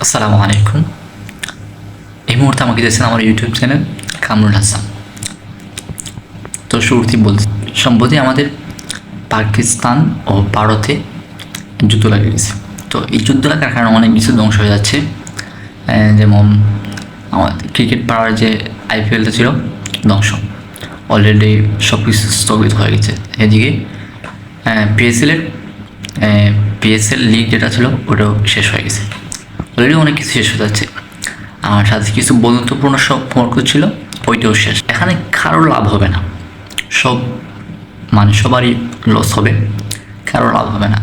আসসালামু আলাইকুম। এই মুহূর্তে আমাকে দেখছেন আমার ইউটিউব চ্যানেল কামরুল হাসান। তো শুরুতেই বলছি, সম্প্রতি আমাদের পাকিস্তান ও ভারতে যুদ্ধ লাগে গেছে। তো এই যুদ্ধ লাগার কারণে অনেক কিছু ধ্বংস হয়ে যাচ্ছে। যেমন আমাদের ক্রিকেট পাড়ার যে আইপিএলটা ছিল ধ্বংস, অলরেডি সব কিছু স্থগিত হয়ে গেছে। এদিকে পিএসএলের পিএসএল লিগ যেটা ছিল ওটাও শেষ হয়ে গেছে। অলরেডি অনেক কিছু শেষ হয়ে যাচ্ছে। আমার সাথে কিছু বন্ধুত্বপূর্ণ সম্পর্ক ছিল, ওইটাও শেষ। এখানে কারোর লাভ হবে না, সবারই লস হবে, কারোর লাভ হবে না।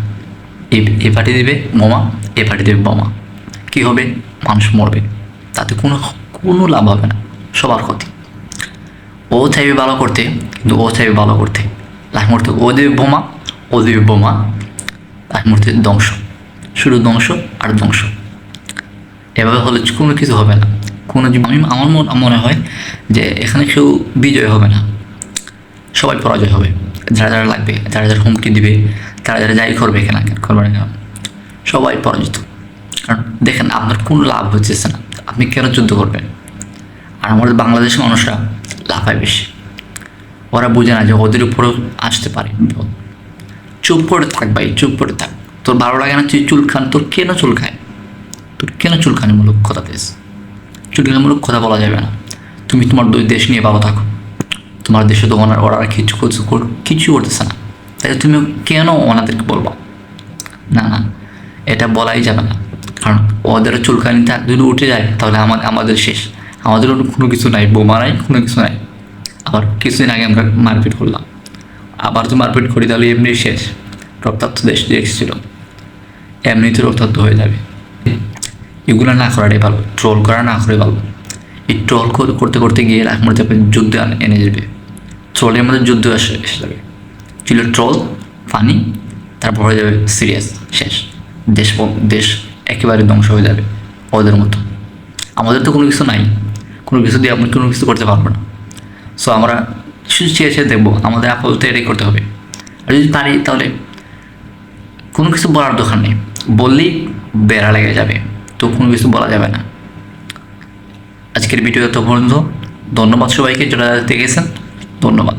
এ পার্টি দেবে বোমা, এ পার্টি দেবে বোমা, কী হবে? মানুষ মরবে, তাতে কোনো লাভ হবে না, সবার ক্ষতি। ও চাইবে ভালো করতে, কিন্তু ও চাইবে ভালো করতে, লাখ মুহূর্তে ও দেবে বোমা, ও দেবে বোমা, লাখ মুহূর্তে ধ্বংস, শুধু ধ্বংস আর ধ্বংস। এভাবে হলে কোনো কিছু হবে না। আমার মনে হয় যে এখানে কেউ বিজয় হবে না, সবাই পরাজয় হবে। যারা যারা লাগবে, যারা যারা হুমকি দিবে, তারা যারা যাই করবে করবে না কেন, সবাই পরাজিত। কারণ দেখেন, আপনার কোনো লাভ হচ্ছে না, আপনি কেন যুদ্ধ করবেন? আর আমাদের বাংলাদেশের মানুষরা লাফায় বেশি, ওরা বোঝে না যে ওদের উপরেও আসতে পারে বিপদ। চুপ করে থাক ভাই, চুপ করে থাক। তোর ভালো লাগে না তুই চুল খান, তোর কেন চুল খায়? তোর কেন চুলকানিমূলক কথা দিস? চুলকানিমূলক কথা বলা যাবে না। তুমি তোমার দুই দেশ নিয়ে ভালো থাকো, তোমার দেশে তো ওরা কিছু করতেছে না, তাই তুমি কেন ওনাদেরকে বলবো? না না, এটা বলাই যাবে না। কারণ ওদের চুলকানি যদি উঠে যায় তাহলে আমাদের শেষ। আমাদের কোনো কিছু নাই, বোমা নাই, কোনো কিছু নাই। আবার কিছুদিন আগে আমরা মারপিট করলাম, আবার তো মারপিট করি তাহলে এমনি শেষ। রক্তাক্ত দেশ ছিল, এমনিতে রক্তাক্ত হয়ে যাবে। এগুলো না করাটাই ভালো, ট্রোল করা না করে ভালো। এই ট্রোল করতে করতে গিয়ে এক মধ্যে যুদ্ধ এনে যাবে, ট্রোলের মধ্যে যুদ্ধ এসে যাবে। ছিল ট্রোল ফানি, তারপর হয়ে যাবে সিরিয়াস, শেষ। দেশ একেবারে ধ্বংস হয়ে যাবে ওদের মতো। আমাদের তো কোনো কিছু নাই, কোনো কিছু দিয়ে আপনি কোনো কিছু করতে পারবো না। সো আমরা শুধু চেয়ে দেখবো, আমাদের আপাতত এটাই করতে হবে। আর যদি পারি তাহলে কোনো কিছু বলার দরকার নেই, বললেই বেড়া লেগে যাবে, তো কোনো কিছু বলা যাবে না। আজকের ভিডিও এত পর্যন্ত। ধন্যবাদ সবাইকে যারা দেখেছেন, ধন্যবাদ।